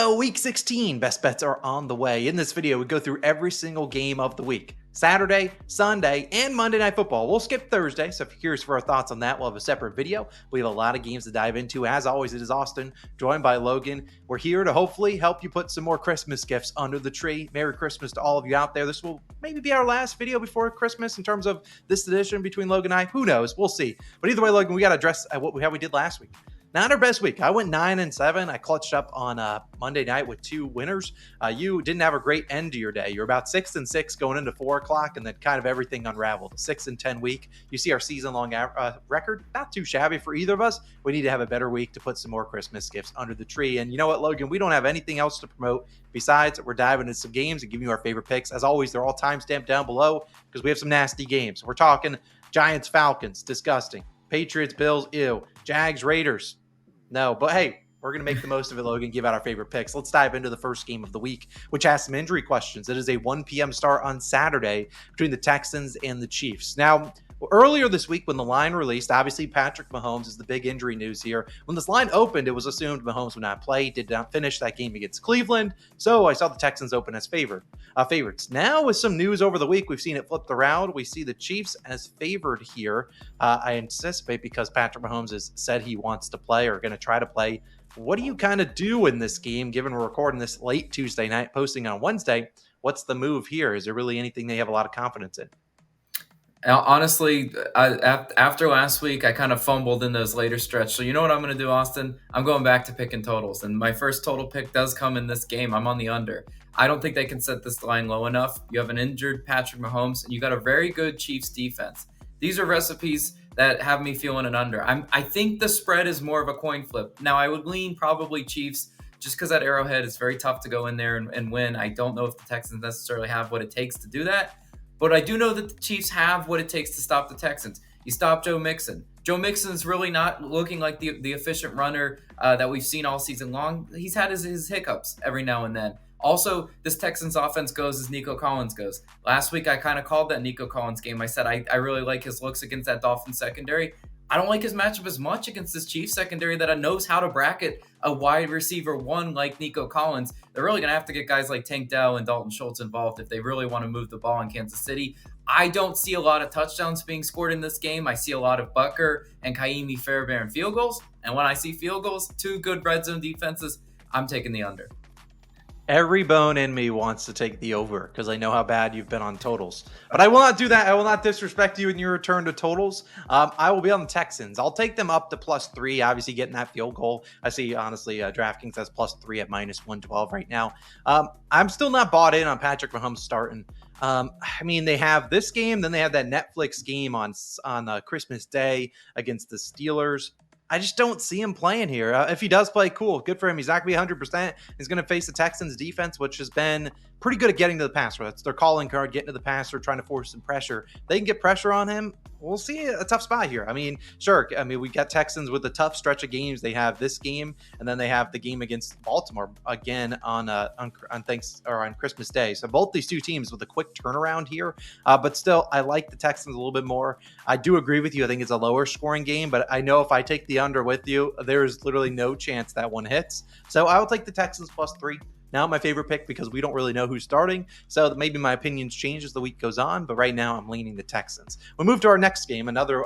go. Week 16 best bets are on the way. In this video, we go through every single game of the week. Saturday, Sunday, and Monday Night Football. We'll skip Thursday, so if you're curious for our thoughts on that, we'll have a separate video. We have a lot of games to dive into. As always, it is Austin, joined by Logan. We're here to hopefully help you put some more Christmas gifts under the tree. Merry Christmas to all of you out there. This will maybe be our last video before Christmas in terms of this edition between Logan and I. Who knows? We'll see. But either way, Logan, we got to address how we did last week. Not our best week. I went 9-7. I clutched up on Monday night with 2 winners. You didn't have a great end to your day. You're about 6-6 going into 4 o'clock, and then kind of everything unraveled. 6-10 week. You see our season-long record. Not too shabby for either of us. We need to have a better week to put some more Christmas gifts under the tree. And you know what, Logan? We don't have anything else to promote besides we're diving into some games and giving you our favorite picks. As always, they're all timestamped down below because we have some nasty games. We're talking Giants, Falcons, disgusting. Patriots, Bills, ew. Jags, Raiders. No, but hey, we're going to make the most of it, Logan, give out our favorite picks. Let's dive into the first game of the week, which has some injury questions. It is a 1 p.m. start on Saturday between the Texans and the Chiefs. Now, earlier this week when the line released, obviously Patrick Mahomes is the big injury news here. When this line opened, it was assumed Mahomes would not play. He did not finish that game against Cleveland, so I saw the Texans open as favorites. Now, with some news over the week, we've seen it flipped around. We see the Chiefs as favored here. I anticipate because Patrick Mahomes has said he wants to play or going to try to play. What do you kind of do in this game, given we're recording this late Tuesday night, posting on Wednesday? What's the move here? Is there really anything they have a lot of confidence in? Honestly, after last week, I kind of fumbled in those later stretch. So you know what I'm going to do, Austin? I'm going back to picking totals. And my first total pick does come in this game. I'm on the under. I don't think they can set this line low enough. You have an injured Patrick Mahomes, and you got a very good Chiefs defense. These are recipes that have me feeling an under. I think the spread is more of a coin flip. Now, I would lean probably Chiefs just because at Arrowhead, it's very tough to go in there and win. I don't know if the Texans necessarily have what it takes to do that. But I do know that the Chiefs have what it takes to stop the Texans. You stop Joe Mixon. Joe Mixon's really not looking like the efficient runner that we've seen all season long. He's had his hiccups every now and then. Also, this Texans offense goes as Nico Collins goes. Last week, I kind of called that Nico Collins game. I said I really like his looks against that Dolphins secondary. I don't like his matchup as much against this Chiefs secondary that knows how to bracket a wide receiver one like Nico Collins. They're really going to have to get guys like Tank Dell and Dalton Schultz involved if they really want to move the ball in Kansas City. I don't see a lot of touchdowns being scored in this game. I see a lot of Bucker and Kaimi Fairbairn field goals. And when I see field goals, 2 good red zone defenses, I'm taking the under. Every bone in me wants to take the over because I know how bad you've been on totals. But I will not do that. I will not disrespect you in your return to totals. I will be on the Texans. I'll take them up to +3, obviously getting that field goal. I see, honestly, DraftKings has +3 at -112 right now. I'm still not bought in on Patrick Mahomes starting. I mean, they have this game, then they have that Netflix game on Christmas Day against the Steelers. I just don't see him playing here. If he does play, cool. Good for him. He's not going to be 100%. He's going to face the Texans defense, which has been pretty good at getting to the passer. That's their calling card, getting to the passer, trying to force some pressure. They can get pressure on him. We'll see a tough spot here. I mean, sure. I mean, we got Texans with a tough stretch of games. They have this game, and then they have the game against Baltimore again on Christmas Day. So both these two teams with a quick turnaround here. But still, I like the Texans a little bit more. I do agree with you. I think it's a lower scoring game, but I know if I take the under with you, there's literally no chance that one hits. So I will take the Texans +3. Now my favorite pick because we don't really know who's starting. So maybe my opinions change as the week goes on. But right now I'm leaning the Texans. We move to our next game, another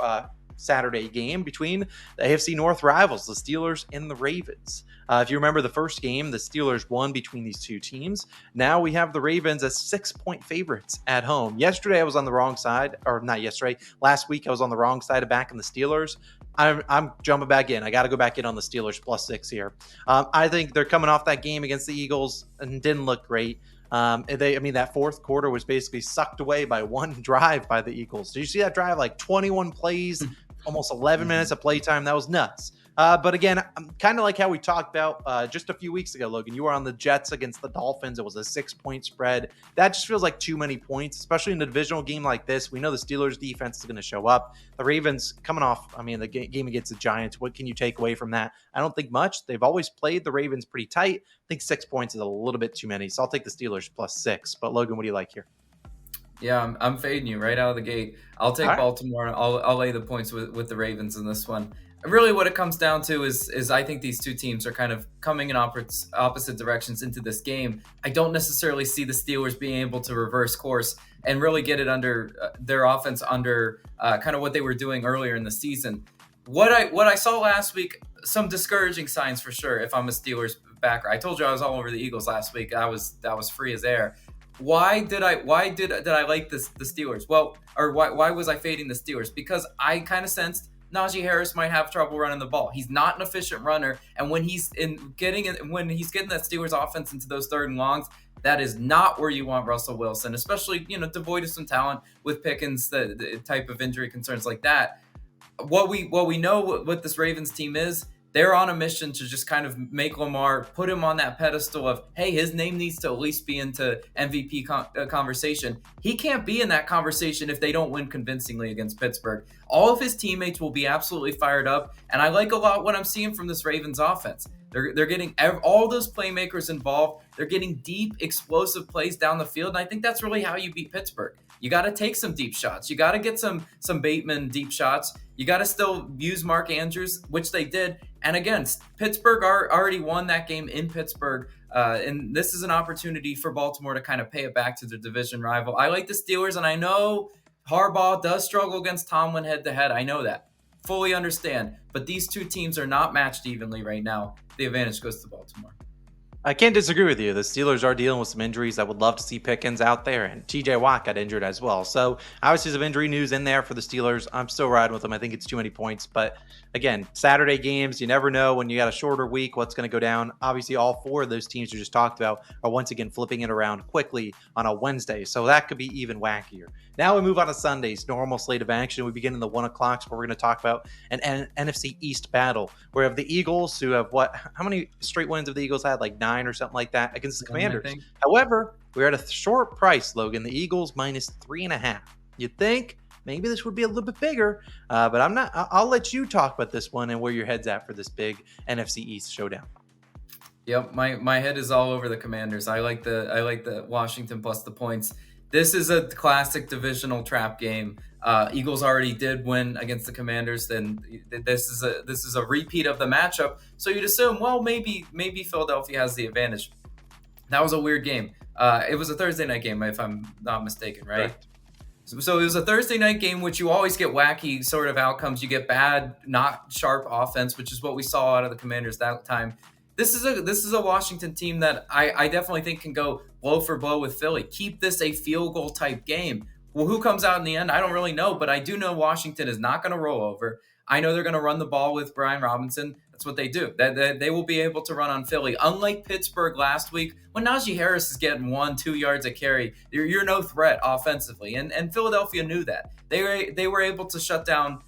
Saturday game between the AFC North rivals, the Steelers and the Ravens. If you remember the first game, the Steelers won between these two teams. Now we have the Ravens as 6-point favorites at home. Yesterday I was on the wrong side, or not yesterday. Last week I was on the wrong side of backing the Steelers. I'm jumping back in. I got to go back in on the Steelers +6 here. I think they're coming off that game against the Eagles and didn't look great. That fourth quarter was basically sucked away by one drive by the Eagles. Did you see that drive? Like 21 plays, almost 11 minutes of playtime. That was nuts. But again, I'm kind of like how we talked about just a few weeks ago, Logan. You were on the Jets against the Dolphins. It was a 6-point spread. That just feels like too many points, especially in a divisional game like this. We know the Steelers defense is going to show up. The Ravens coming off, the game against the Giants. What can you take away from that? I don't think much. They've always played the Ravens pretty tight. I think 6 points is a little bit too many. So I'll take the Steelers +6. But Logan, what do you like here? Yeah, I'm fading you right out of the gate. I'll take All right. Baltimore. I'll lay the points with the Ravens in this one. really what it comes down to is I think these two teams are kind of coming in opposite directions into this game. I don't necessarily see the Steelers being able to reverse course and really get it under their offense under kind of what they were doing earlier in the season. What I saw last week, some discouraging signs for sure. If I'm a Steelers backer, I told you I was all over the Eagles last week. That was free as air. Why did I like the Steelers? Well, or why was I fading the Steelers? Because I kind of sensed Najee Harris might have trouble running the ball. He's not an efficient runner, and when he's getting that Steelers offense into those third and longs, that is not where you want Russell Wilson, especially devoid of some talent with Pickens, the type of injury concerns like that. What we know what this Ravens team is, they're on a mission to just kind of make Lamar, put him on that pedestal of, hey, his name needs to at least be into MVP conversation. He can't be in that conversation if they don't win convincingly against Pittsburgh. All of his teammates will be absolutely fired up, and I like a lot what I'm seeing from this Ravens offense. They're getting all those playmakers involved. They're getting deep, explosive plays down the field, and I think that's really how you beat Pittsburgh. You got to take some deep shots. You got to get some Bateman deep shots. You got to still use Mark Andrews, which they did. And again, Pittsburgh already won that game in Pittsburgh. And this is an opportunity for Baltimore to kind of pay it back to their division rival. I like the Steelers, and I know Harbaugh does struggle against Tomlin head-to-head. I know that. Fully understand. But these two teams are not matched evenly right now. The advantage goes to Baltimore. I can't disagree with you. The Steelers are dealing with some injuries. I would love to see Pickens out there, and TJ Watt got injured as well. So obviously some injury news in there for the Steelers. I'm still riding with them. I think it's too many points. But again, Saturday games, you never know when you got a shorter week what's going to go down. Obviously, all four of those teams you just talked about are once again flipping it around quickly on a Wednesday. So that could be even wackier. Now we move on to Sunday's normal slate of action. We begin in the 1 o'clock where we're going to talk about an NFC East battle. We have the Eagles, who have how many straight wins have the Eagles had? Like 9 or something like that against the Commanders. However, we're at a short price, Logan. The Eagles -3.5. You'd think maybe this would be a little bit bigger, but I'm not. I'll let you talk about this one and where your head's at for this big NFC East showdown. Yep, my head is all over the Commanders. I like the Washington plus the points. This is a classic divisional trap game. Eagles already did win against the Commanders. Then this is a repeat of the matchup. So you'd assume, well, maybe Philadelphia has the advantage. That was a weird game. It was a Thursday night game, if I'm not mistaken, right? Correct. So it was a Thursday night game, which you always get wacky sort of outcomes. You get bad, not sharp offense, which is what we saw out of the Commanders that time. This is a Washington team that I definitely think can go blow for blow with Philly. Keep this a field goal type game. Well, who comes out in the end? I don't really know, but I do know Washington is not going to roll over. I know they're going to run the ball with Brian Robinson. That's what they do. They will be able to run on Philly. Unlike Pittsburgh last week, when Najee Harris is getting 1-2 yards a carry, you're no threat offensively. And Philadelphia knew that. They were able to shut down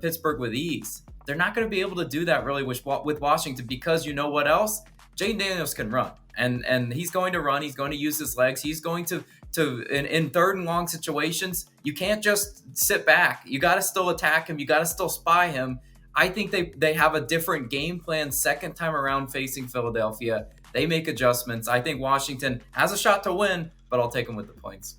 Pittsburgh with ease. They're not going to be able to do that really with Washington because you know what else? Jaden Daniels can run. And he's going to run. He's going to use his legs. He's going to in third and long situations, you can't just sit back. You got to still attack him. You got to still spy him. I think they have a different game plan second time around facing Philadelphia. They make adjustments. I think Washington has a shot to win, but I'll take them with the points.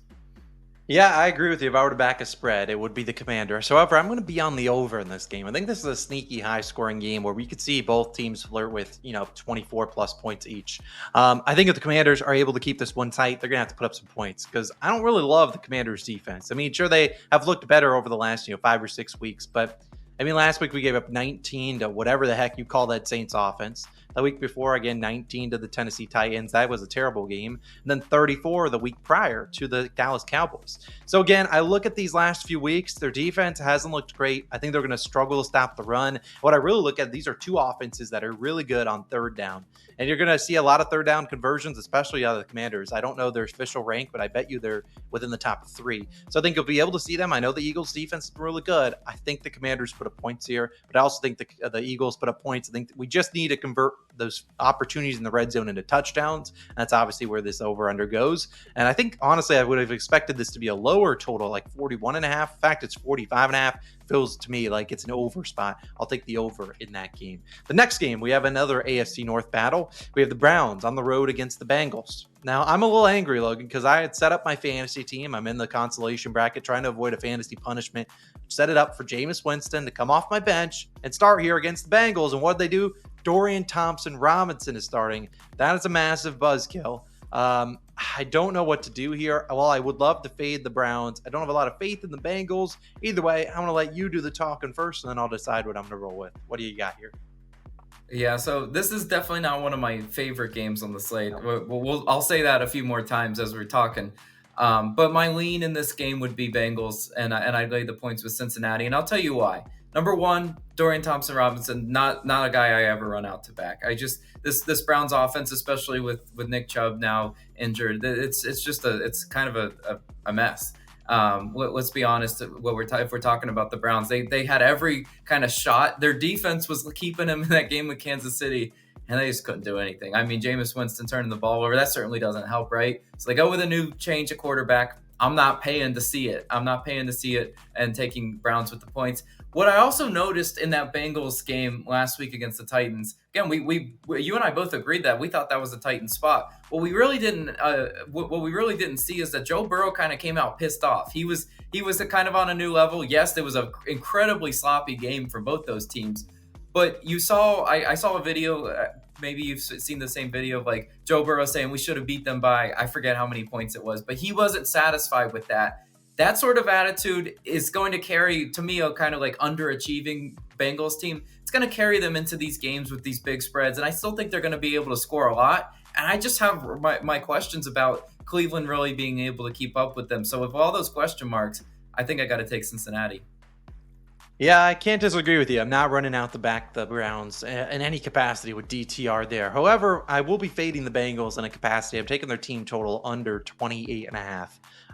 Yeah, I agree with you. If I were to back a spread, it would be the Commanders. However, I'm going to be on the over in this game. I think this is a sneaky high-scoring game where we could see both teams flirt with, 24-plus points each. I think if the Commanders are able to keep this one tight, they're going to have to put up some points because I don't really love the Commanders' defense. I mean, sure, they have looked better over the last, 5 or 6 weeks, but last week we gave up 19 to whatever the heck you call that Saints offense. The week before, again, 19 to the Tennessee Titans. That was a terrible game. And then 34 the week prior to the Dallas Cowboys. So again, I look at these last few weeks. Their defense hasn't looked great. I think they're going to struggle to stop the run. What I really look at, these are two offenses that are really good on third down. And you're going to see a lot of third down conversions, especially out of the Commanders. I don't know their official rank, but I bet you they're within the top 3. So I think you'll be able to see them. I know the Eagles defense is really good. I think the Commanders put up points here, but I also think the Eagles put up points. I think we just need to convert those opportunities in the red zone into touchdowns. And that's obviously where this over-under goes. And I think, honestly, I would have expected this to be a lower total, like 41.5. In fact, it's 45.5. feels to me like it's an over spot. I'll take the over in that game. The next game, we have another AFC North battle. We have the Browns on the road against the Bengals. Now, I'm a little angry, Logan, because I had set up my fantasy team. I'm in the consolation bracket trying to avoid a fantasy punishment. Set it up for Jameis Winston to come off my bench and start here against the Bengals. And what did they do? Dorian Thompson-Robinson is starting. That is a massive buzzkill. I don't know what to do here. Well, I would love to fade the Browns. I don't have a lot of faith in the Bengals. Either way, I'm going to let you do the talking first, and then I'll decide what I'm going to roll with. What do you got here? Yeah, so this is definitely not one of my favorite games on the slate. I'll say that a few more times as we're talking. But my lean in this game would be Bengals, and I'd lay the points with Cincinnati, and I'll tell you why. Number one, Dorian Thompson-Robinson, not a guy I ever run out to back. This Browns offense, especially with Nick Chubb now injured, it's kind of a mess. Let's be honest. If we're talking about the Browns, they had every kind of shot. Their defense was keeping them in that game with Kansas City, and they just couldn't do anything. I mean, Jameis Winston turning the ball over, that certainly doesn't help, right? So they go with a new change of quarterback. I'm not paying to see it. And taking Browns with the points. What I also noticed in that Bengals game last week against the Titans, again, you and I both agreed that we thought that was a Titan spot. What we really didn't see is that Joe Burrow kind of came out pissed off. He was kind of on a new level. Yes, it was an incredibly sloppy game for both those teams, but I saw a video. Maybe you've seen the same video of like Joe Burrow saying we should have beat them by, I forget how many points it was, but he wasn't satisfied with that. That sort of attitude is going to carry, to me, a kind of like underachieving Bengals team. It's going to carry them into these games with these big spreads, and I still think they're going to be able to score a lot. And I just have my questions about Cleveland really being able to keep up with them. So with all those question marks, I think I got to take Cincinnati. Yeah, I can't disagree with you. I'm not running out the Browns in any capacity with DTR there. However, I will be fading the Bengals in a capacity. I'm taking their team total under 28.5.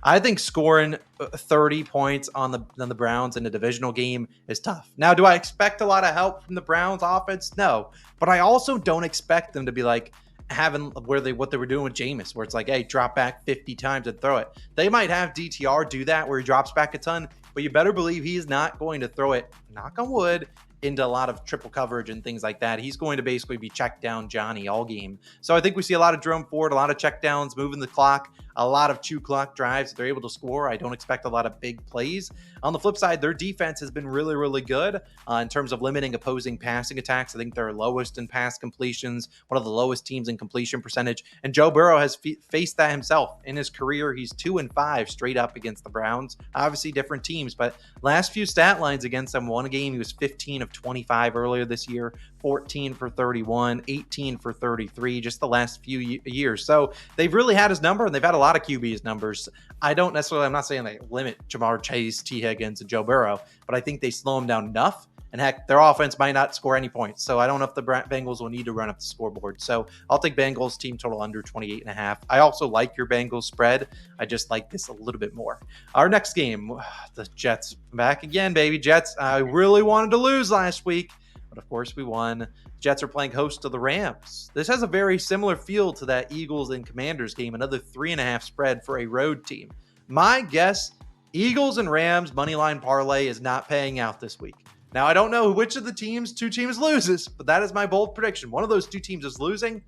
I think scoring 30 points on the Browns in a divisional game is tough. Now, do I expect a lot of help from the Browns offense? No, but I also don't expect them to be like having what they were doing with Jameis, where it's like, hey, drop back 50 times and throw it. They might have DTR do that where he drops back a ton, but you better believe he is not going to throw it, knock on wood, into a lot of triple coverage and things like that. He's going to basically be checked down Johnny all game. So I think we see a lot of Jerome Ford, a lot of check downs, moving the clock, a lot of 2 clock drives. They're able to score. I don't expect a lot of big plays. On the flip side, their defense has been really, really good in terms of limiting opposing passing attacks. I think they're lowest in pass completions, one of the lowest teams in completion percentage. And Joe Burrow has faced that himself in his career. He's 2-5 straight up against the Browns. Obviously different teams, but last few stat lines against them, one game he was 15 of 25 earlier this year, 14 for 31, 18 for 33, just the last few years. So they've really had his number, and they've had a lot of QB's numbers. I'm not saying they limit Jamar Chase, T. Higgins, and Joe Burrow, but I think they slow him down enough. And heck, their offense might not score any points. So I don't know if the Bengals will need to run up the scoreboard. So I'll take Bengals team total under 28.5. I also like your Bengals spread. I just like this a little bit more. Our next game, the Jets back again, baby. Jets. I really wanted to lose last week, but of course we won. Jets are playing host to the Rams. This has a very similar feel to that Eagles and Commanders game, another 3.5 spread for a road team. My guess, Eagles and Rams moneyline parlay is not paying out this week. Now, I don't know which of the two teams loses, but that is my bold prediction. One of those two teams is losing.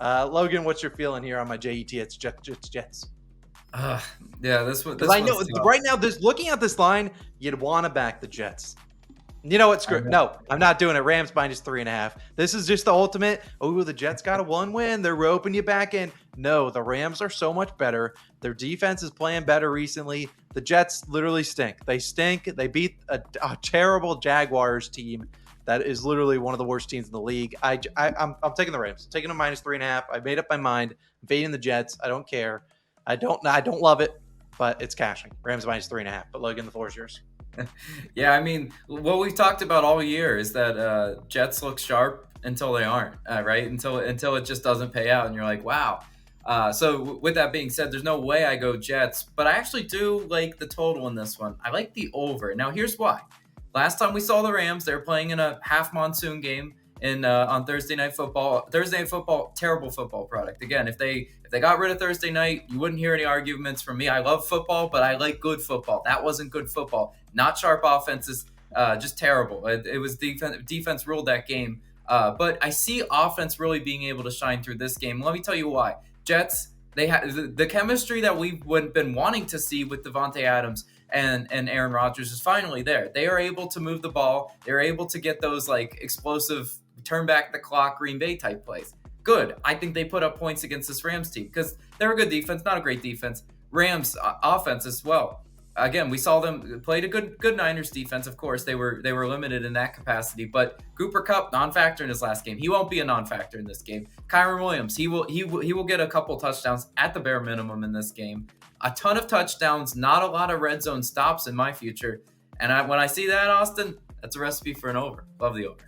Logan, what's your feeling here on my JET? It's Jets. Yeah, this I know right now, looking at this line, you'd want to back the Jets. You know what? Screw it. No, I'm not doing it. Rams minus 3.5. This is just the ultimate. Oh, the Jets got a 1 win. They're roping you back in. No, the Rams are so much better. Their defense is playing better recently. The Jets literally stink. They stink. They beat a terrible Jaguars team that is literally one of the worst teams in the league. I'm taking the Rams. I'm taking them minus 3.5. I made up my mind. I'm fading the Jets. I don't care. I don't love it, but it's cashing. Rams minus 3.5. But Logan, the floor is yours. Yeah, I mean, what we've talked about all year is that Jets look sharp until they aren't, right? Until it just doesn't pay out, and you're like, wow. So with that being said, there's no way I go Jets, but I actually do like the total in this one. I like the over. Now, here's why. Last time we saw the Rams, they were playing in a half monsoon game, in on Thursday Night Football. Thursday Night Football, terrible football product. Again, if they got rid of Thursday night, you wouldn't hear any arguments from me. I love football, but I like good football. That wasn't good football. Not sharp offenses, just terrible. It was defense ruled that game. But I see offense really being able to shine through this game. Let me tell you why. Jets, they had the chemistry that we've been wanting to see with Devontae Adams and Aaron Rodgers is finally there. They are able to move the ball. They're able to get those like explosive turn back the clock Green Bay type plays. Good. I think they put up points against this Rams team because they're a good defense, not a great defense. Rams offense as well. Again, we saw them played a good Niners defense. Of course, they were limited in that capacity. But Cooper Kupp non-factor in his last game. He won't be a non-factor in this game. Kyron Williams, he will get a couple touchdowns at the bare minimum in this game. A ton of touchdowns, not a lot of red zone stops in my future. And when I see that, Austin, that's a recipe for an over. Love the over.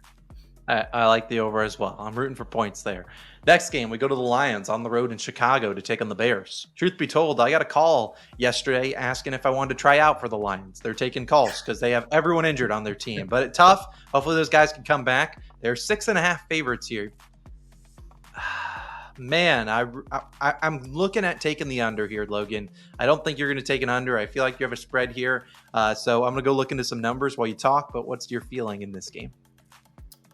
I like the over as well. I'm rooting for points there. Next game, we go to the Lions on the road in Chicago to take on the Bears. Truth be told, I got a call yesterday asking if I wanted to try out for the Lions. They're taking calls because they have everyone injured on their team. But it's tough. Hopefully those guys can come back. They're 6.5 favorites here. Man, I'm looking at taking the under here, Logan. I don't think you're going to take an under. I feel like you have a spread here. So I'm going to go look into some numbers while you talk. But what's your feeling in this game?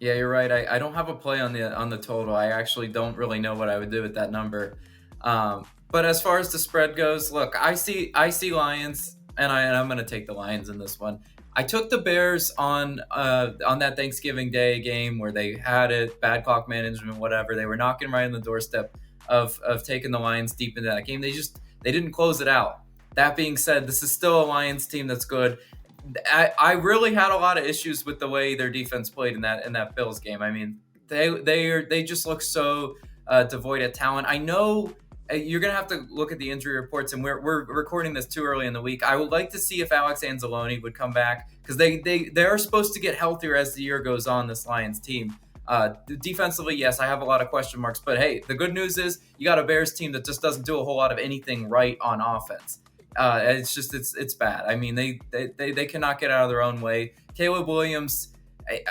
Yeah, you're right. I don't have a play on the total. I actually don't really know what I would do with that number. But as far as the spread goes, look, I see Lions, and I'm going to take the Lions in this one. I took the Bears on that Thanksgiving Day game where they had it, bad clock management, whatever. They were knocking right on the doorstep of taking the Lions deep into that game. They didn't close it out. That being said, this is still a Lions team that's good. I really had a lot of issues with the way their defense played in that Bills game. I mean, they just look so devoid of talent. I know you're gonna have to look at the injury reports, and we're recording this too early in the week. I would like to see if Alex Anzalone would come back because they are supposed to get healthier as the year goes on. This Lions team. Defensively, yes, I have a lot of question marks, but hey, the good news is you got a Bears team that just doesn't do a whole lot of anything right on offense. It's bad. I mean, they cannot get out of their own way. Caleb Williams,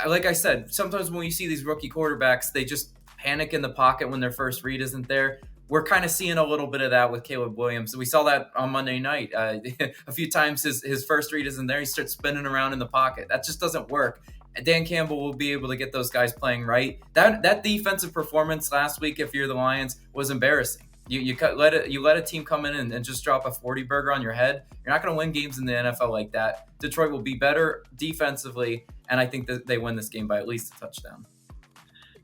like I said, sometimes when you see these rookie quarterbacks, they just panic in the pocket when their first read isn't there. We're kind of seeing a little bit of that with Caleb Williams. We saw that on Monday night. A few times his first read isn't there. He starts spinning around in the pocket. That just doesn't work. Dan Campbell will be able to get those guys playing right. That defensive performance last week, if you're the Lions, was embarrassing. You let a team come in and just drop a 40 burger on your head. You're not going to win games in the NFL like that. Detroit will be better defensively, and I think that they win this game by at least a touchdown.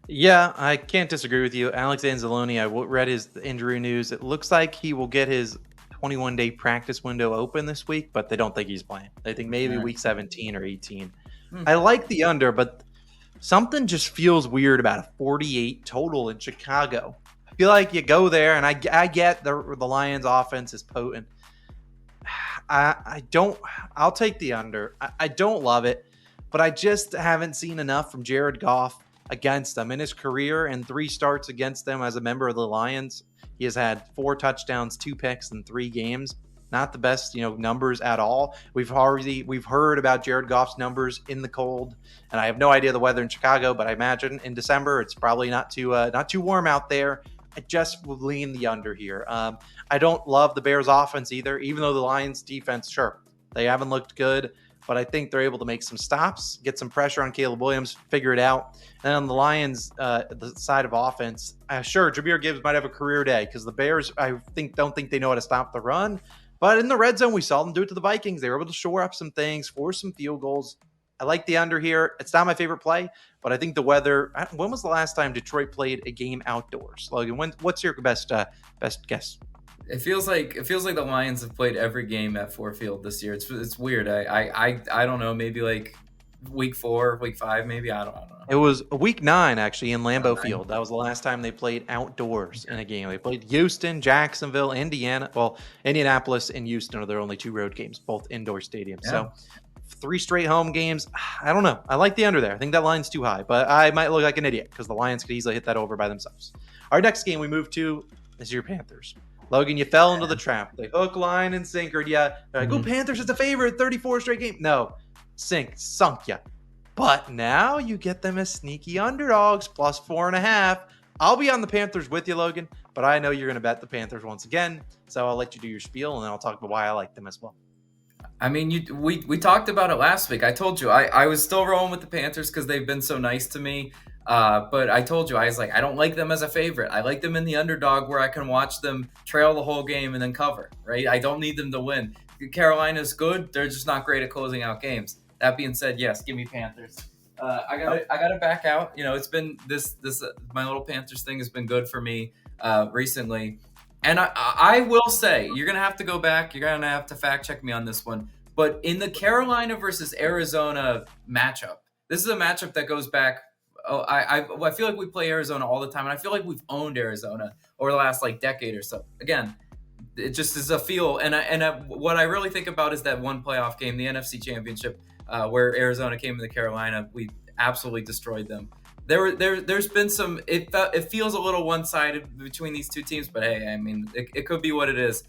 Yeah, I can't disagree with you. Alex Anzalone, I read his injury news. It looks like he will get his 21-day practice window open this week, but they don't think he's playing. They think maybe week 17 or 18. I like the under, but something just feels weird about a 48 total in Chicago. I feel like you go there, and I get the Lions' offense is potent. I'll take the under. I don't love it, but I just haven't seen enough from Jared Goff against them in his career, and 3 starts against them as a member of the Lions. He has had 4 touchdowns, 2 picks in 3 games. Not the best, numbers at all. We've heard about Jared Goff's numbers in the cold, and I have no idea the weather in Chicago, but I imagine in December it's probably not too warm out there. I just will lean the under here. I don't love the Bears offense either, even though the Lions defense, sure, they haven't looked good, but I think they're able to make some stops, get some pressure on Caleb Williams, figure it out. And on the Lions, the side of offense, sure, Jahmyr Gibbs might have a career day because the Bears, don't think they know how to stop the run. But in the red zone, we saw them do it to the Vikings. They were able to shore up some things, force some field goals. I like the under here. It's not my favorite play, but I think the weather. When was the last time Detroit played a game outdoors? Logan, what's your best guess? It feels like the Lions have played every game at Ford Field this year. It's weird. I don't know. Maybe like week 4, week 5, maybe. I don't know. It was week 9 actually in Lambeau Field. That was the last time they played outdoors in a game. They played Houston, Jacksonville, Indiana. Well, Indianapolis and Houston are their only 2 road games, both indoor stadiums. Yeah. So 3 straight home games. I don't know. I like the under there. I think that line's too high, but I might look like an idiot because the Lions could easily hit that over by themselves. Our next game we move to is your Panthers. Logan, you fell into the trap. They hook, line, and sinkered you. They're like, Panthers is the favorite. 34 straight game. No, sunk ya. But now you get them as sneaky underdogs, plus 4.5. I'll be on the Panthers with you, Logan, but I know you're going to bet the Panthers once again. So I'll let you do your spiel, and then I'll talk about why I like them as well. I mean, we talked about it last week. I told you I was still rolling with the Panthers because they've been so nice to me. But I told you I was like, I don't like them as a favorite. I like them in the underdog where I can watch them trail the whole game and then cover. Right? I don't need them to win. Carolina's good. They're just not great at closing out games. That being said, yes, give me Panthers. I gotta back out. It's been this my little Panthers thing has been good for me recently. And I will say, you're going to have to go back. You're going to have to fact check me on this one. But in the Carolina versus Arizona matchup, this is a matchup that goes back. I feel like we play Arizona all the time. And I feel like we've owned Arizona over the last decade or so. Again, it just is a feel. And what I really think about is that one playoff game, the NFC Championship, where Arizona came into Carolina. We absolutely destroyed them. There's been some. It feels a little one-sided between these two teams, but hey, I mean, it could be what it is.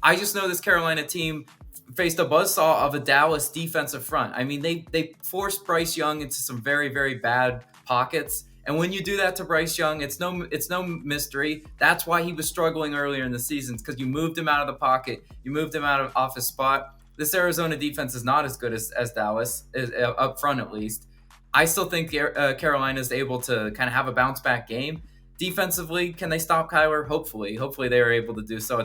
I just know this Carolina team faced a buzzsaw of a Dallas defensive front. I mean, they forced Bryce Young into some very, very bad pockets, and when you do that to Bryce Young, it's no mystery. That's why he was struggling earlier in the season, because you moved him out of the pocket, you moved him off his spot. This Arizona defense is not as good as Dallas, up front at least. I still think Carolina is able to kind of have a bounce back game. Defensively, can they stop Kyler? Hopefully they are able to do so. I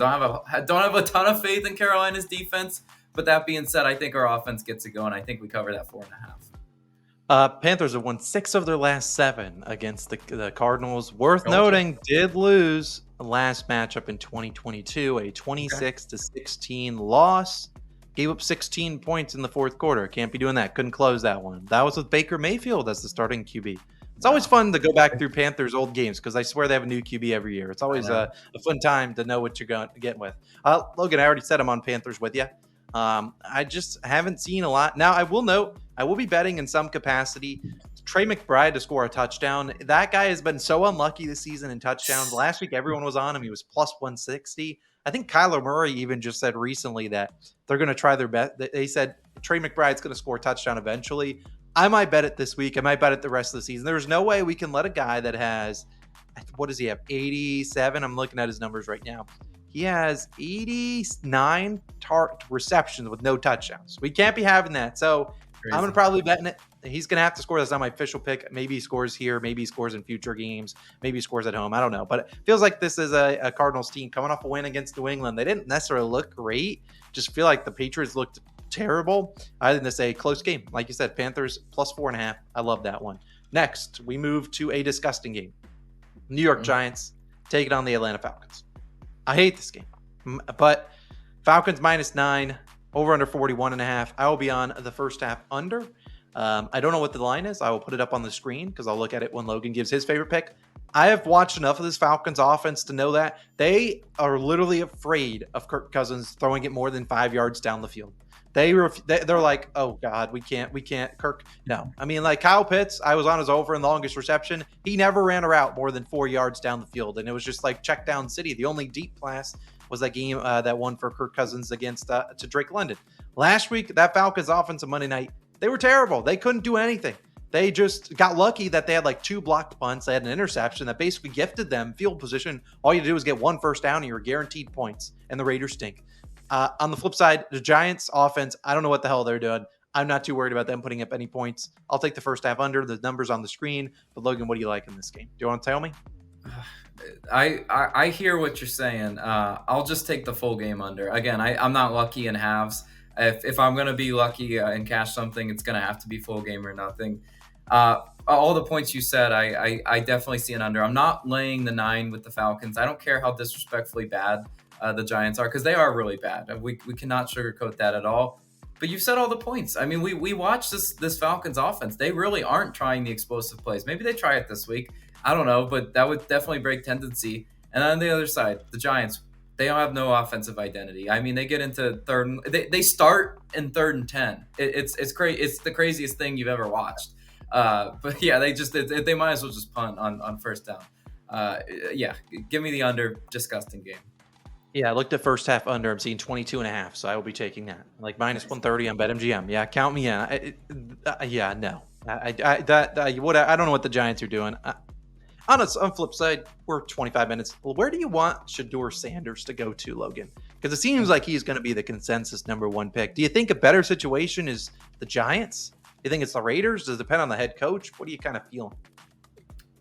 don't have a ton of faith in Carolina's defense, but that being said, I think our offense gets it going. I think we cover that 4.5. Panthers have won 6 of their last 7 against the Cardinals. Worth noting, did lose the last matchup in 2022, a 26-16 loss. Gave up 16 points in the fourth quarter. Can't be doing that. Couldn't close that one. That was with Baker Mayfield as the starting QB. It's always fun to go back through Panthers' old games because I swear they have a new QB every year. It's always a fun time to know what you're going to get with. Logan, I already said I'm on Panthers with you. I just haven't seen a lot. Now, I will note, I will be betting in some capacity Trey McBride to score a touchdown. That guy has been so unlucky this season in touchdowns. Last week, everyone was on him. He was plus 160. I think Kyler Murray even just said recently that they're going to try their best. They said Trey McBride's going to score a touchdown eventually. I might bet it this week. I might bet it the rest of the season. There's no way we can let a guy that has, what does he have, 87? I'm looking at his numbers right now. He has 89 receptions with no touchdowns. We can't be having that. So crazy. I'm going to probably bet in it. He's going to have to score. That's not my official pick. Maybe he scores here. Maybe he scores in future games. Maybe he scores at home. I don't know. But it feels like this is a Cardinals team coming off a win against New England. They didn't necessarily look great. Just feel like the Patriots looked terrible. I think this is a close game. Like you said, Panthers plus 4.5. I love that one. Next, we move to a disgusting game. New York Giants taking on the Atlanta Falcons. I hate this game. But Falcons -9, over under 41.5. I will be on the first half under. I don't know what the line is. I will put it up on the screen because I'll look at it when Logan gives his favorite pick. I have watched enough of this Falcons offense to know that they are literally afraid of Kirk Cousins throwing it more than 5 yards down the field. They're like, oh God, we can't, Kirk. No, I mean, like Kyle Pitts, I was on his over in longest reception. He never ran a route more than 4 yards down the field. And it was just like check down city. The only deep pass was that game that won for Kirk Cousins against to Drake London. Last week, that Falcons offense on Monday night, they were terrible. They couldn't do anything. They just got lucky that they had like 2 blocked punts. They had an interception that basically gifted them field position. All you do is get 1 first down and you're guaranteed points. And the Raiders stink. On the flip side, the Giants offense, I don't know what the hell they're doing. I'm not too worried about them putting up any points. I'll take the first half under. The numbers on the screen. But Logan, what do you like in this game? Do you want to tell me? I hear what you're saying. I'll just take the full game under. Again, I'm not lucky in halves. If I'm going to be lucky and cash something, it's going to have to be full game or nothing. All the points you said, I definitely see an under. I'm not laying the 9 with the Falcons. I don't care how disrespectfully bad the Giants are, because they are really bad. We cannot sugarcoat that at all. But you said all the points. I mean, we watched this Falcons offense. They really aren't trying the explosive plays. Maybe they try it this week. I don't know, but that would definitely break tendency. And on the other side, the Giants, they don't have no offensive identity. I mean, they get into third. They start in 3rd and 10. It's crazy. It's the craziest thing you've ever watched. But yeah, they might as well just punt on first down. Yeah, give me the under. Disgusting game. Yeah, I looked at first half under. I'm seeing 22.5, so I will be taking that. Like -130 on BetMGM. Yeah, count me in. Yeah, no. I don't know what the Giants are doing. On flip side, we're 25 minutes. Well, where do you want Shedeur Sanders to go to, Logan? Because it seems like he's going to be the consensus number one pick. Do you think a better situation is the Giants? Do you think it's the Raiders? Does it depend on the head coach? What do you kind of feel?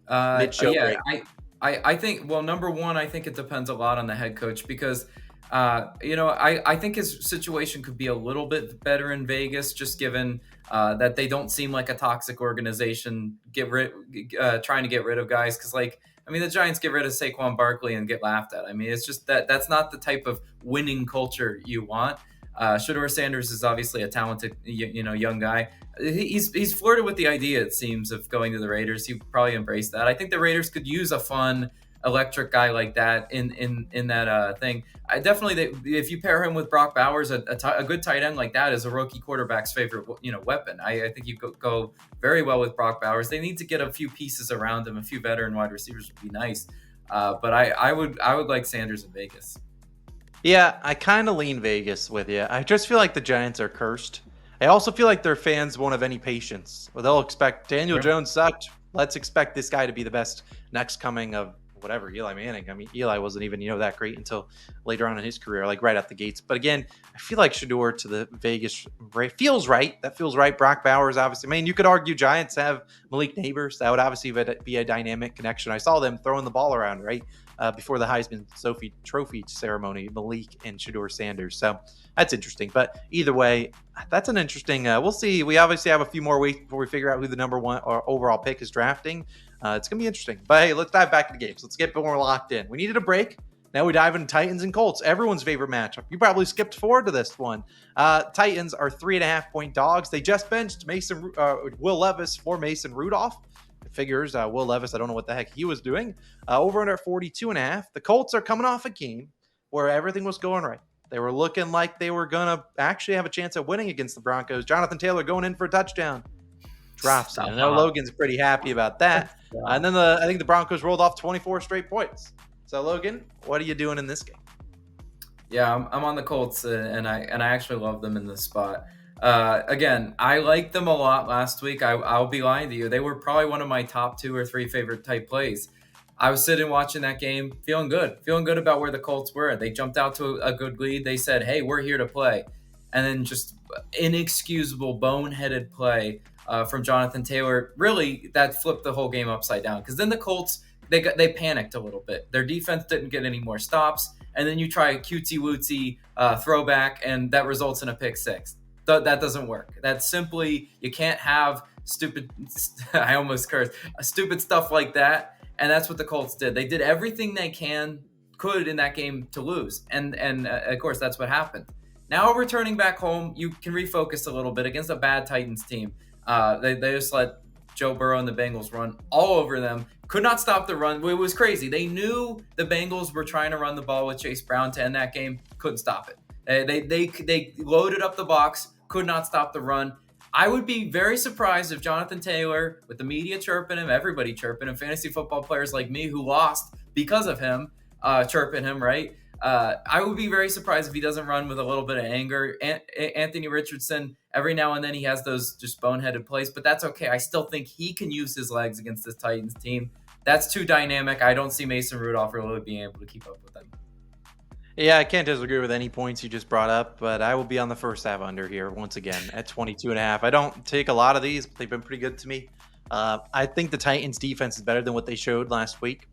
Mid-show Yeah, break. I think, well, number one, I think it depends a lot on the head coach because, I think his situation could be a little bit better in Vegas, just given that they don't seem like a toxic organization trying to get rid of guys. Because, the Giants get rid of Saquon Barkley and get laughed at. I mean, it's just that's not the type of winning culture you want. Shedeur Sanders is obviously a talented, young guy. He's flirted with the idea, it seems, of going to the Raiders. He probably embraced that. I think the Raiders could use a fun, electric guy like that in that thing. I definitely, if you pair him with Brock Bowers, a good tight end like that is a rookie quarterback's favorite, weapon. I think you go very well with Brock Bowers. They need to get a few pieces around him. A few veteran wide receivers would be nice. But I would like Sanders in Vegas. Yeah, I kind of lean Vegas with you. I just feel like the Giants are cursed. I also feel like their fans won't have any patience. Well, they'll expect Daniel Jones sucked. Let's expect this guy to be the best next coming of whatever, Eli Manning. I mean, Eli wasn't even, that great until later on in his career, like right out the gates. But again, I feel like Shedeur to the Vegas feels right. That feels right. Brock Bowers, obviously. I mean, you could argue Giants have Malik Neighbors. That would obviously be a dynamic connection. I saw them throwing the ball around, right? Before the Heisman Trophy ceremony, Malik and Shedeur Sanders. So that's interesting. But either way, that's an interesting. We'll see. We obviously have a few more weeks before we figure out who the number one or overall pick is drafting. It's going to be interesting. But hey, let's dive back into the games. Let's get more locked in. We needed a break. Now we dive into Titans and Colts, everyone's favorite matchup. You probably skipped forward to this one. Titans are 3.5-point dogs. They just benched Will Levis for Mason Rudolph. Figures Will Levis, I don't know what the heck he was doing. Over under 42.5. The Colts are coming off a game where everything was going right. They were looking like they were going to actually have a chance at winning against the Broncos. Jonathan Taylor going in for a touchdown. Drops it. I know Logan's pretty happy about that. And then I think the Broncos rolled off 24 straight points. So Logan, what are you doing in this game? Yeah, I'm on the Colts, and I actually love them in this spot. Again, I liked them a lot last week. I'll be lying to you. They were probably one of my top 2 or 3 favorite type plays. I was sitting watching that game, feeling good about where the Colts were. They jumped out to a good lead. They said, hey, we're here to play. And then just inexcusable, boneheaded play from Jonathan Taylor. Really, that flipped the whole game upside down. Because then the Colts, they panicked a little bit. Their defense didn't get any more stops. And then you try a cutesy-wootsy throwback, and that results in a pick six. That doesn't work. That's simply, you can't have stupid, I almost cursed, stupid stuff like that. And that's what the Colts did. They did everything they could in that game to lose. And of course, that's what happened. Now returning back home, you can refocus a little bit against a bad Titans team. They just let Joe Burrow and the Bengals run all over them. Could not stop the run. It was crazy. They knew the Bengals were trying to run the ball with Chase Brown to end that game. Couldn't stop it. They loaded up the box. Could not stop the run. I would be very surprised if Jonathan Taylor, with the media chirping him, everybody chirping him, fantasy football players like me who lost because of him, chirping him, right? I would be very surprised if he doesn't run with a little bit of anger. Anthony Richardson, every now and then he has those just boneheaded plays, but that's okay. I still think he can use his legs against this Titans team. That's too dynamic. I don't see Mason Rudolph really being able to keep up with them. Yeah, I can't disagree with any points you just brought up, but I will be on the first half under here once again at 22.5. I don't take a lot of these, but they've been pretty good to me. I think the Titans defense is better than what they showed last week.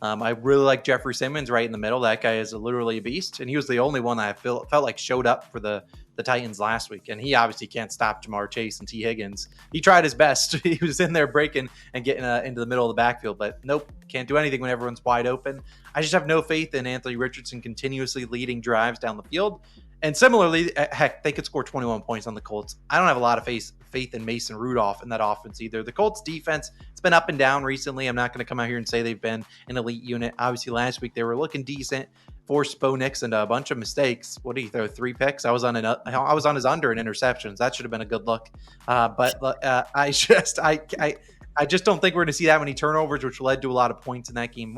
I really like Jeffrey Simmons right in the middle. That guy is literally a beast, and he was the only one that I felt like showed up for the Titans last week, and he obviously can't stop Jamar Chase and T. Higgins. He tried his best. He was in there breaking and getting into the middle of the backfield, but nope, can't do anything when everyone's wide open. I just have no faith in Anthony Richardson continuously leading drives down the field. And similarly, heck, they could score 21 points on the Colts. I don't have a lot of faith in Mason Rudolph in that offense either. The Colts defense, it's been up and down recently. I'm not going to come out here and say they've been an elite unit. Obviously, last week they were looking decent. Forced Bo Nix into a bunch of mistakes. What did he throw? 3 picks? I was on his under in interceptions. That should have been a good look. I just don't think we're going to see that many turnovers, which led to a lot of points in that game.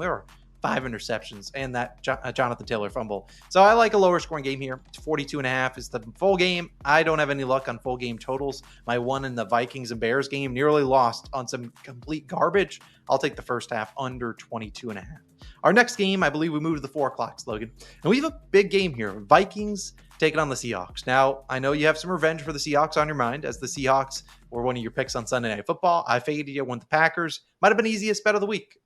5 interceptions and that Jonathan Taylor fumble. So I like a lower scoring game here. 42.5 is the full game. I don't have any luck on full game totals. My one in the Vikings and Bears game nearly lost on some complete garbage. I'll take the first half under 22.5. Our next game, I believe we move to the 4 o'clock, Logan. And we have a big game here. Vikings taking on the Seahawks. Now, I know you have some revenge for the Seahawks on your mind, as the Seahawks were one of your picks on Sunday Night Football. I faded you when the Packers might have been easiest bet of the week.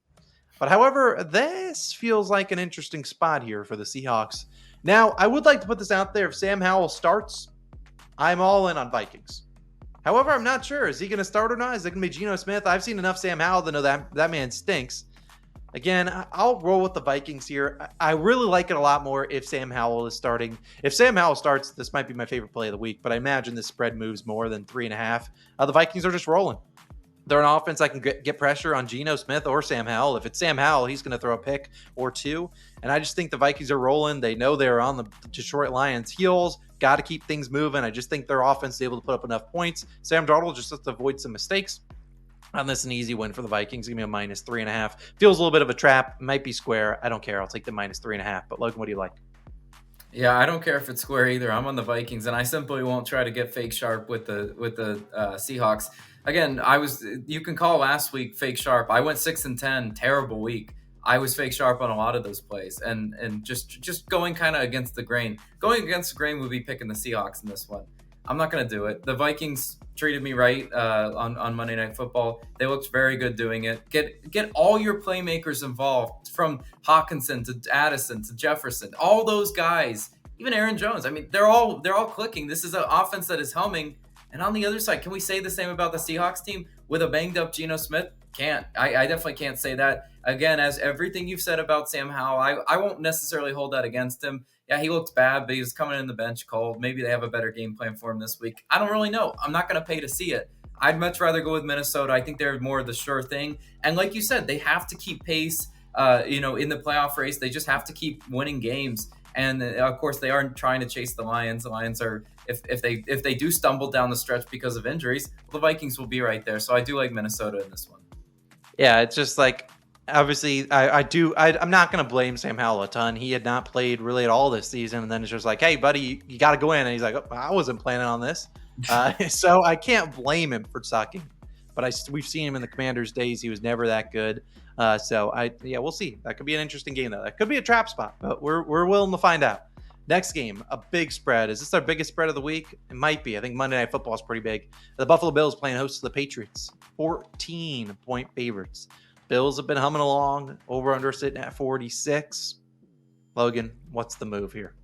But however, this feels like an interesting spot here for the Seahawks. Now, I would like to put this out there. If Sam Howell starts, I'm all in on Vikings. However, I'm not sure. Is he going to start or not? Is it going to be Geno Smith? I've seen enough Sam Howell to know that man stinks. Again, I'll roll with the Vikings here. I really like it a lot more if Sam Howell is starting. If Sam Howell starts, this might be my favorite play of the week, but I imagine this spread moves more than 3.5. The Vikings are just rolling. They're an offense that can get pressure on Geno Smith or Sam Howell. If it's Sam Howell, he's going to throw a pick or two. And I just think the Vikings are rolling. They know they're on the Detroit Lions' heels. Got to keep things moving. I just think their offense is able to put up enough points. Sam Darnold just has to avoid some mistakes. On this, an easy win for the Vikings. Give me a -3.5. Feels a little bit of a trap. Might be square. I don't care. I'll take the -3.5. But Logan, what do you like? Yeah, I don't care if it's square either. I'm on the Vikings, and I simply won't try to get fake sharp with the Seahawks. Again, you can call last week fake sharp. I went 6-10, terrible week. I was fake sharp on a lot of those plays, and just going kind of against the grain. Going against the grain would be picking the Seahawks in this one. I'm not going to do it. The Vikings treated me right on Monday Night Football. They looked very good doing it. Get all your playmakers involved, from Hawkinson to Addison to Jefferson. All those guys, even Aaron Jones. I mean, they're all clicking. This is an offense that is humming. And on the other side, can we say the same about the Seahawks team with a banged up Geno Smith? Can't. I definitely can't say that. Again, as everything you've said about Sam Howell, I won't necessarily hold that against him. Yeah, he looked bad, but he was coming in the bench cold. Maybe they have a better game plan for him this week. I don't really know. I'm not going to pay to see it. I'd much rather go with Minnesota. I think they're more of the sure thing. And like you said, they have to keep pace, in the playoff race. They just have to keep winning games. And of course, they aren't trying to chase the Lions. The Lions are, if they do stumble down the stretch because of injuries, the Vikings will be right there. So I do like Minnesota in this one. Yeah, it's just like, obviously, I'm not going to blame Sam Howell a ton. He had not played really at all this season. And then it's just like, hey, buddy, you got to go in. And he's like, oh, I wasn't planning on this. So I can't blame him for sucking. But we've seen him in the Commanders' days. He was never that good. We'll see. That could be an interesting game, though. That could be a trap spot, but we're willing to find out. Next game, a big spread. Is this our biggest spread of the week? It might be. I think Monday Night Football is pretty big. The Buffalo Bills playing host to the Patriots. 14-point favorites. Bills have been humming along. Over-under sitting at 46. Logan, what's the move here?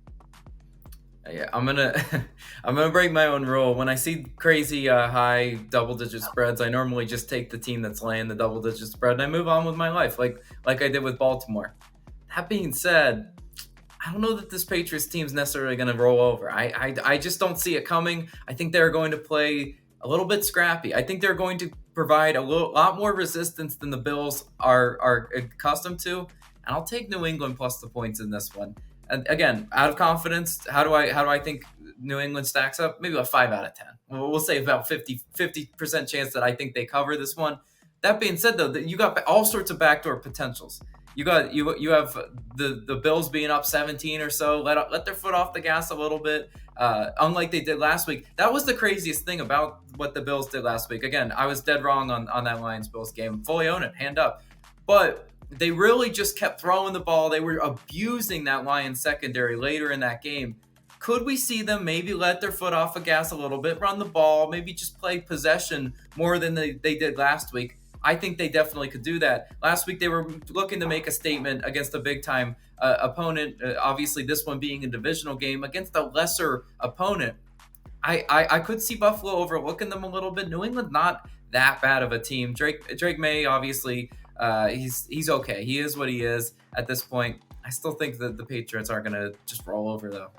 Yeah, I'm gonna break my own rule. When I see crazy high double-digit spreads, I normally just take the team that's laying the double-digit spread and I move on with my life, like I did with Baltimore. That being said, I don't know that this Patriots team's necessarily going to roll over. I just don't see it coming. I think they're going to play a little bit scrappy. I think they're going to provide a lot more resistance than the Bills are accustomed to. And I'll take New England plus the points in this one. And again, out of confidence, how do I think New England stacks up? Maybe a 5 out of 10. We'll say about 50% chance that I think they cover this one. That being said, though, you got all sorts of backdoor potentials. You have the Bills being up 17 or so. Let their foot off the gas a little bit, unlike they did last week. That was the craziest thing about what the Bills did last week. Again, I was dead wrong on that Lions-Bills game. Fully own it, hand up. But they really just kept throwing the ball. They were abusing that Lions secondary later in that game. Could we see them maybe let their foot off the gas a little bit, run the ball, maybe just play possession more than they did last week? I think they definitely could do that. Last week, they were looking to make a statement against a big-time opponent, obviously this one being a divisional game, against a lesser opponent. I could see Buffalo overlooking them a little bit. New England, not that bad of a team. Drake May, obviously, he's okay. He is what he is at this point. I still think that the Patriots are going to just roll over, though.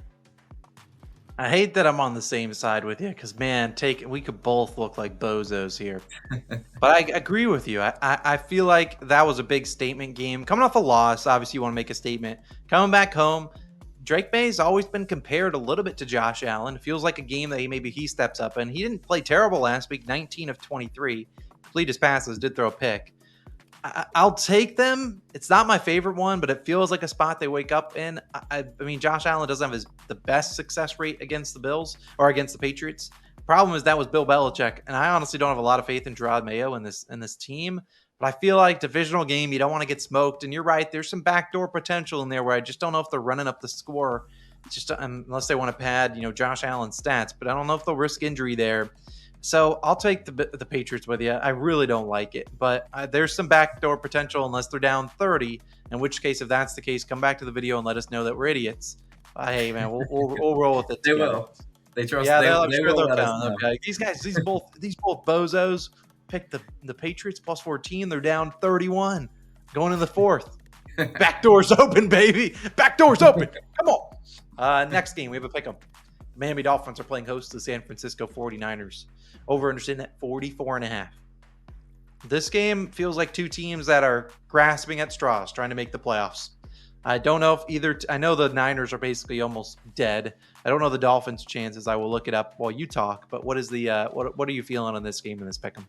I hate that I'm on the same side with you because, man, we could both look like bozos here. But I agree with you. I feel like that was a big statement game. Coming off a loss, obviously you want to make a statement. Coming back home, Drake May's always been compared a little bit to Josh Allen. It feels like a game that maybe he steps up in. He didn't play terrible last week, 19 of 23. Complete his passes, did throw a pick. I'll take them. It's not my favorite one, but it feels like a spot they wake up in. I mean, Josh Allen doesn't have the best success rate against the Bills or against the Patriots. Problem is that was Bill Belichick, and I honestly don't have a lot of faith in Gerard Mayo in this team. But I feel like divisional game, you don't want to get smoked. And you're right, there's some backdoor potential in there where I just don't know if they're running up the score, just unless they want to pad, Josh Allen's stats. But I don't know if they'll risk injury there. So I'll take the Patriots with you. I really don't like it, but there's some backdoor potential unless they're down 30. In which case, if that's the case, come back to the video and let us know that we're idiots. Hey man, we'll roll with it. They together. will. They trust. Yeah, they sure will they'll let us count. know. Okay, these both bozos picked the Patriots plus 14. They're down 31, going in the fourth. Back doors open, baby. Back doors open. Come on. Next game, we have a pick 'em. Miami Dolphins are playing host to the San Francisco 49ers. Over understand at 44.5. This game feels like two teams that are grasping at straws, trying to make the playoffs. I don't know if either. I know the Niners are basically almost dead. I don't know the Dolphins' chances. I will look it up while you talk. But what is the what are you feeling on this game in this pick'em?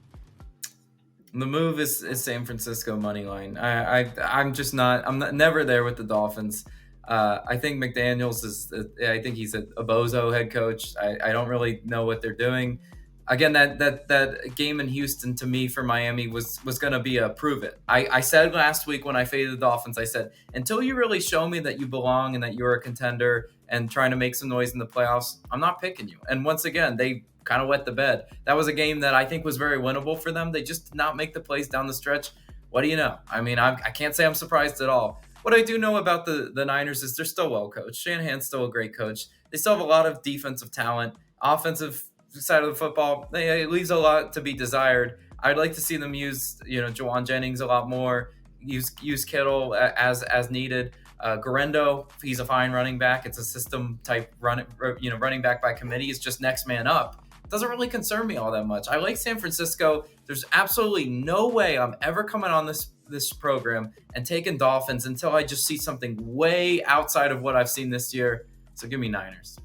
The move is San Francisco money line. I'm just not. Never there with the Dolphins. I think McDaniels is. I think he's a bozo head coach. I don't really know what they're doing. Again, that game in Houston to me for Miami was going to be a prove it. I said last week when I faded the Dolphins, I said, until you really show me that you belong and that you're a contender and trying to make some noise in the playoffs, I'm not picking you. And once again, they kind of wet the bed. That was a game that I think was very winnable for them. They just did not make the plays down the stretch. What do you know? I mean, I can't say I'm surprised at all. What I do know about the Niners is they're still well coached. Shanahan's still a great coach. They still have a lot of defensive talent. Offensive side of the football, it leaves a lot to be desired. I'd like to see them use, Juwan Jennings a lot more. Use Kittle as needed. Garendo, he's a fine running back. It's a system type running back by committee. It's just next man up. Doesn't really concern me all that much. I like San Francisco. There's absolutely no way I'm ever coming on this program and taking Dolphins until I just see something way outside of what I've seen this year. So give me Niners.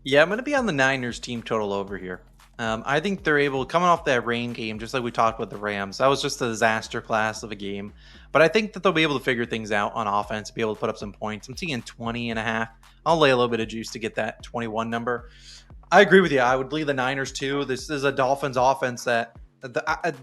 Yeah, I'm going to be on the Niners team total over here. I think they're able, coming off that rain game, just like we talked with the Rams, that was just a disaster class of a game. But I think that they'll be able to figure things out on offense, be able to put up some points. I'm seeing 20.5. I'll lay a little bit of juice to get that 21 number. I agree with you. I would believe the Niners too. This is a Dolphins offense that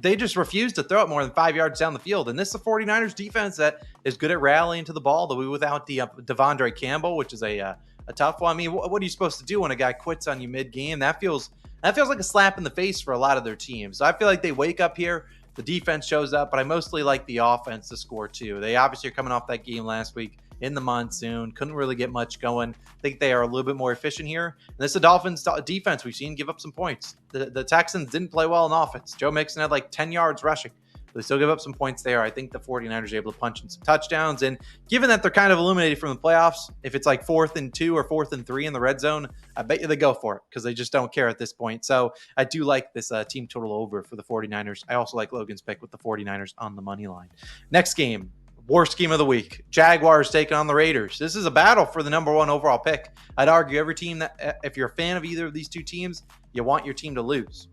they just refuse to throw it more than 5 yards down the field. And this is a 49ers defense that is good at rallying to the ball. They'll be without the Devondre Campbell, which is a tough one. I mean, what are you supposed to do when a guy quits on you mid-game? That feels like a slap in the face for a lot of their teams. So I feel like they wake up here, the defense shows up, but I mostly like the offense to score too. They obviously are coming off that game last week in the monsoon, couldn't really get much going. I think they are a little bit more efficient here. And this is the Dolphins defense we've seen give up some points. The Texans didn't play well in offense. Joe Mixon had like 10 yards rushing. They still give up some points there. I think the 49ers are able to punch in some touchdowns. And given that they're kind of eliminated from the playoffs, if it's like 4th and 2 or 4th and 3 in the red zone, I bet you they go for it because they just don't care at this point. So I do like this team total over for the 49ers. I also like Logan's pick with the 49ers on the money line. Next game, worst game of the week. Jaguars taking on the Raiders. This is a battle for the number 1 overall pick. I'd argue every team that, if you're a fan of either of these two teams, you want your team to lose.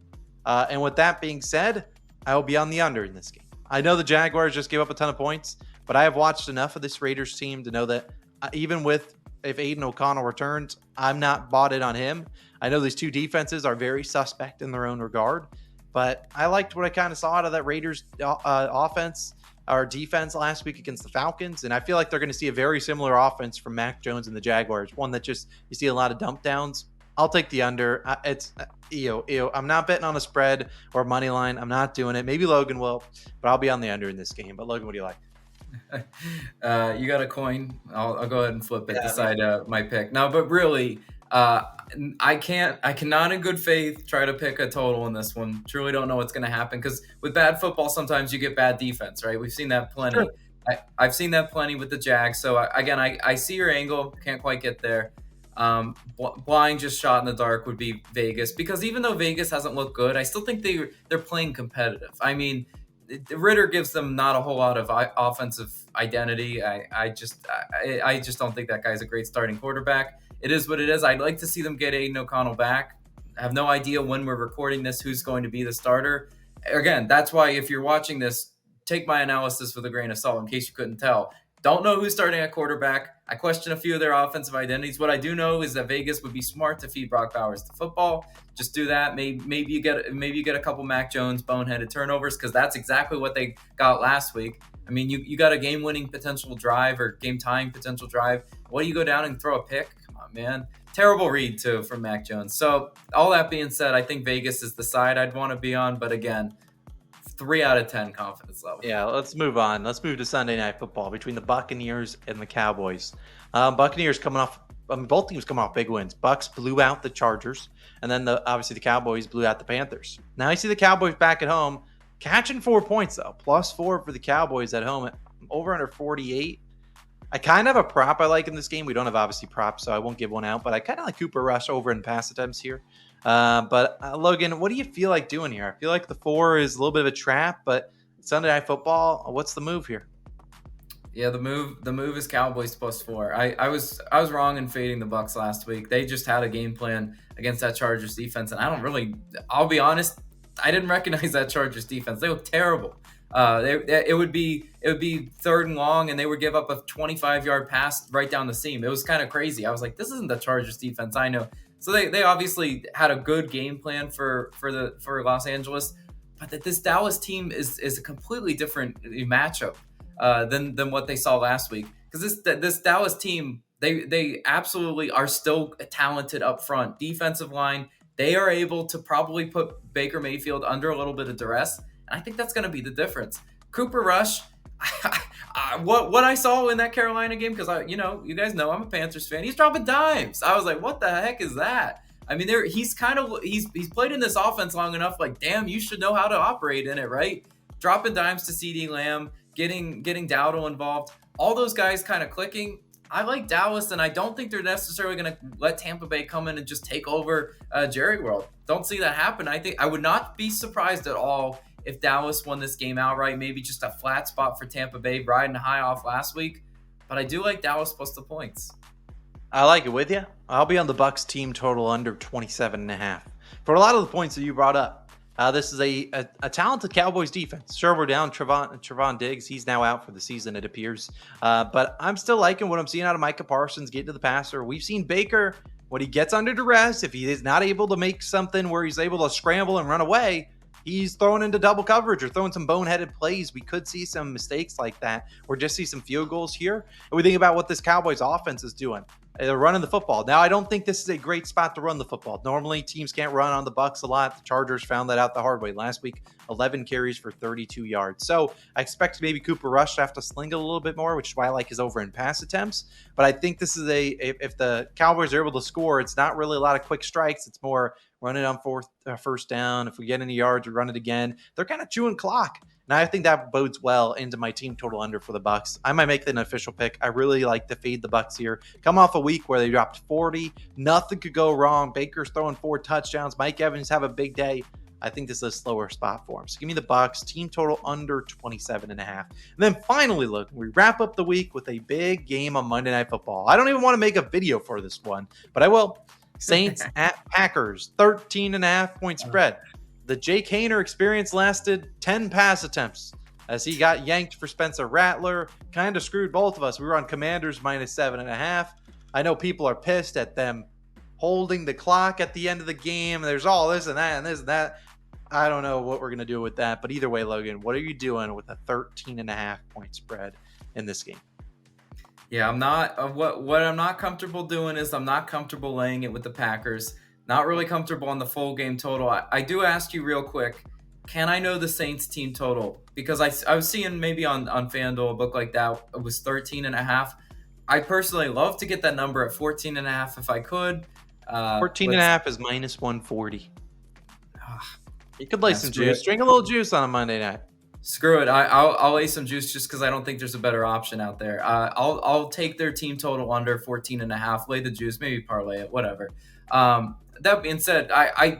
And with that being said, I will be on the under in this game. I know the Jaguars just gave up a ton of points, but I have watched enough of this Raiders team to know that even if Aiden O'Connell returns, I'm not bought in on him. I know these two defenses are very suspect in their own regard, but I liked what I kind of saw out of that Raiders offense or defense last week against the Falcons, and I feel like they're going to see a very similar offense from Mac Jones and the Jaguars, one that just you see a lot of dump downs. I'll take the under. It's I'm not betting on a spread or money line. I'm not doing it. Maybe Logan will, but I'll be on the under in this game. But Logan, what do you like? You got a coin. I'll go ahead and flip it. Decide my pick. No, but really, I cannot in good faith try to pick a total in this one. Truly don't know what's going to happen because with bad football, sometimes you get bad defense, right? We've seen that plenty. Sure. I've seen that plenty with the Jags. So I see your angle. Can't quite get there. Blind just shot in the dark would be Vegas because even though Vegas hasn't looked good, I still think they're playing competitive. I mean, Ritter gives them not a whole lot of offensive identity. I just don't think that guy's a great starting quarterback. It is what it is. I'd like to see them get Aiden O'Connell back. I have no idea when we're recording this who's going to be the starter. Again, that's why if you're watching this, take my analysis with a grain of salt in case you couldn't tell. Don't know who's starting at quarterback. I question a few of their offensive identities. What I do know is that Vegas would be smart to feed Brock Bowers to football. Just do that. Maybe you get a couple Mac Jones boneheaded turnovers, because that's exactly what they got last week. I mean, you got a game-winning potential drive or game-tying potential drive. What do you go down and throw a pick? Come on, man. Terrible read, too, from Mac Jones. So all that being said, I think Vegas is the side I'd want to be on. But again, 3 out of 10 confidence level. Yeah, let's move on. Let's move to Sunday Night Football between the Buccaneers and the Cowboys. Buccaneers coming off, both teams coming off big wins. Bucks blew out the Chargers, and then obviously the Cowboys blew out the Panthers. Now I see the Cowboys back at home, catching 4 points though, +4 for the Cowboys at home, over under 48. I kind of have a prop I like in this game. We don't have obviously props, so I won't give one out, but I kind of like Cooper Rush over in pass attempts here. But Logan, what do you feel like doing here? I feel like the 4 is a little bit of a trap, but Sunday Night Football, what's the move here? Yeah, the move is Cowboys +4. I was wrong in fading the Bucs last week. They just had a game plan against that Chargers defense, and I'll be honest, I didn't recognize that Chargers defense. They look terrible. It would be 3rd and long, and they would give up a 25-yard pass right down the seam. It was kind of crazy. I was like, this isn't the Chargers defense I know. So they obviously had a good game plan for Los Angeles, but that this Dallas team is a completely different matchup than what they saw last week. Because this Dallas team, they absolutely are still talented up front. Defensive line, they are able to probably put Baker Mayfield under a little bit of duress. And I think that's going to be the difference. Cooper Rush, what I saw in that Carolina game, because you guys know I'm a Panthers fan. He's dropping dimes. I was like, what the heck is that? I mean, he's played in this offense long enough. Like, damn, you should know how to operate in it, right? Dropping dimes to CeeDee Lamb, getting Dowdle involved. All those guys kind of clicking. I like Dallas, and I don't think they're necessarily going to let Tampa Bay come in and just take over Jerry World. Don't see that happen. I would not be surprised at all if Dallas won this game outright. Maybe just a flat spot for Tampa Bay, riding high off last week. But I do like Dallas plus the points. I like it with you. I'll be on the Bucs team total under 27.5. For a lot of the points that you brought up, this is a talented Cowboys defense. Sure, we're down Trevon Diggs. He's now out for the season, it appears. But I'm still liking what I'm seeing out of Micah Parsons getting to the passer. We've seen Baker, when he gets under duress, if he is not able to make something where he's able to scramble and run away, he's throwing into double coverage or throwing some boneheaded plays. We could see some mistakes like that, or just see some field goals here. And we think about what this Cowboys offense is doing. They're running the football. Now, I don't think this is a great spot to run the football. Normally, teams can't run on the Bucs a lot. The Chargers found that out the hard way last week. 11 carries for 32 yards. So I expect maybe Cooper Rush to have to sling it a little bit more, which is why I like his over in pass attempts. But I think this is if the Cowboys are able to score, it's not really a lot of quick strikes. It's more run it on first down. If we get any yards, we run it again. They're kind of chewing clock. And I think that bodes well into my team total under for the Bucs. I might make that an official pick. I really like to fade the Bucs here. Come off a week where they dropped 40. Nothing could go wrong. Baker's throwing 4 touchdowns. Mike Evans have a big day. I think this is a slower spot for him. So give me the Bucs, team total under 27.5. And then finally, look, we wrap up the week with a big game on Monday Night Football. I don't even want to make a video for this one, but I will. Saints at Packers, 13.5 point spread. The Jake Hayner experience lasted 10 pass attempts as he got yanked for Spencer Rattler. Kind of screwed both of us. We were on Commanders -7.5. I know people are pissed at them holding the clock at the end of the game. There's all this and that and this and that. I don't know what we're going to do with that. But either way, Logan, what are you doing with a 13.5 point spread in this game? Yeah, I'm not. What I'm not comfortable doing is I'm not comfortable laying it with the Packers. Not really comfortable on the full game total. I do ask you real quick, can I know the Saints team total? Because I was seeing maybe on FanDuel a book like that, it was 13.5. I personally love to get that number at 14.5 if I could. 14.5 is -140. You could lay some juice. Drink a little juice on a Monday night. Screw it. I'll lay some juice just because I don't think there's a better option out there. I'll take their team total under 14.5. Lay the juice, maybe parlay it, whatever. That being said,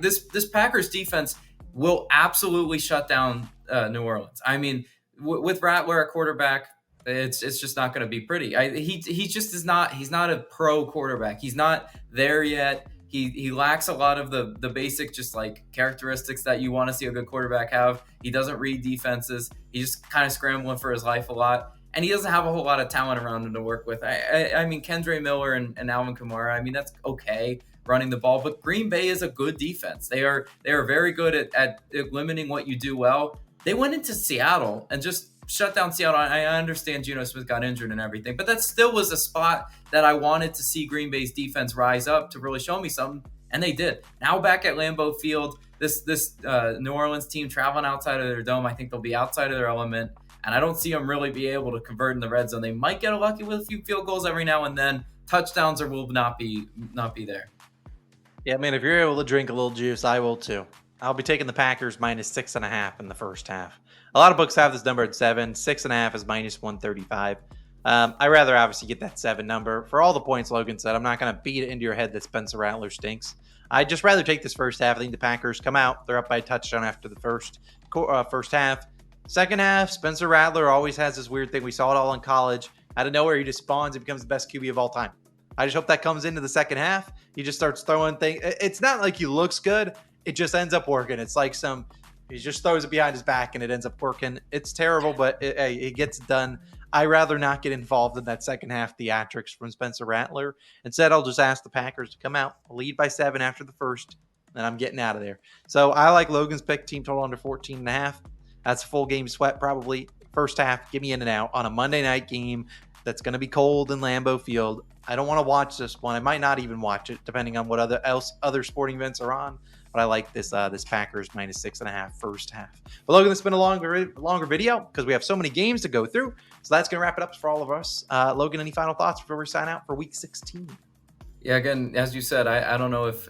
this Packers defense will absolutely shut down New Orleans. I mean, with Rattler at quarterback, it's just not going to be pretty. He just is not. He's not a pro quarterback. He's not there yet. He lacks a lot of the basic just like characteristics that you want to see a good quarterback have. He doesn't read defenses. He's just kind of scrambling for his life a lot. And he doesn't have a whole lot of talent around him to work with. I mean, Kendre Miller and Alvin Kamara, I mean, that's okay running the ball, but Green Bay is a good defense. They are very good at limiting what you do well. They went into Seattle and just shut down Seattle. I understand Geno Smith got injured and everything, but that still was a spot that I wanted to see Green Bay's defense rise up to really show me something, and they did. Now back at Lambeau Field, this New Orleans team traveling outside of their dome, I think they'll be outside of their element, and I don't see them really be able to convert in the red zone. They might get lucky with a few field goals every now and then. Touchdowns will not be there. Yeah, man, if you're able to drink a little juice, I will too. I'll be taking the Packers -6.5 in the first half. A lot of books have this number at 7. 6.5 is -135. I rather obviously get that 7 number. For all the points Logan said, I'm not going to beat it into your head that Spencer Rattler stinks. I'd just rather take this first half. I think the Packers come out. They're up by a touchdown after the first half. Second half, Spencer Rattler always has this weird thing. We saw it all in college. Out of nowhere, he just spawns and becomes the best QB of all time. I just hope that comes into the second half. He just starts throwing things. It's not like he looks good. It just ends up working. It's like he just throws it behind his back and it ends up working. It's terrible, but it gets done. I rather not get involved in that second half theatrics from Spencer Rattler. Instead, I'll just ask the Packers to come out, lead by 7 after the first, and I'm getting out of there. So I like Logan's pick, team total under 14.5. That's a full game sweat probably. First half, give me in and out on a Monday night game that's going to be cold in Lambeau Field. I don't want to watch this one. I might not even watch it, depending on what other sporting events are on. But I like this Packers -6.5 first half. But Logan, this has been a longer video because we have so many games to go through. So that's going to wrap it up for all of us. Logan, any final thoughts before we sign out for Week 16? Yeah, again, as you said, I don't know if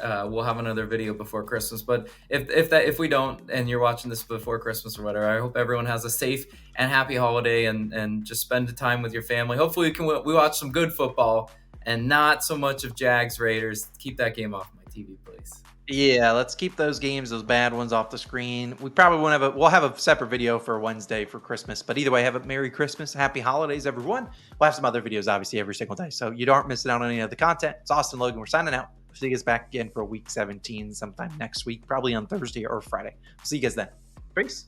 we'll have another video before Christmas, but if we don't, and you're watching this before Christmas or whatever, I hope everyone has a safe and happy holiday and just spend the time with your family. Hopefully we watch some good football and not so much of Jags Raiders. Keep that game off my TV, please. Yeah, let's keep those games, those bad ones, off the screen. We probably won't we'll have a separate video for Wednesday for Christmas. But either way, have a Merry Christmas, Happy Holidays, everyone. We'll have some other videos, obviously, every single day, so you aren't missing out on any of the content. It's Austin Logan. We're signing out. See you guys back again for Week 17 sometime next week, probably on Thursday or Friday. See you guys then. Peace.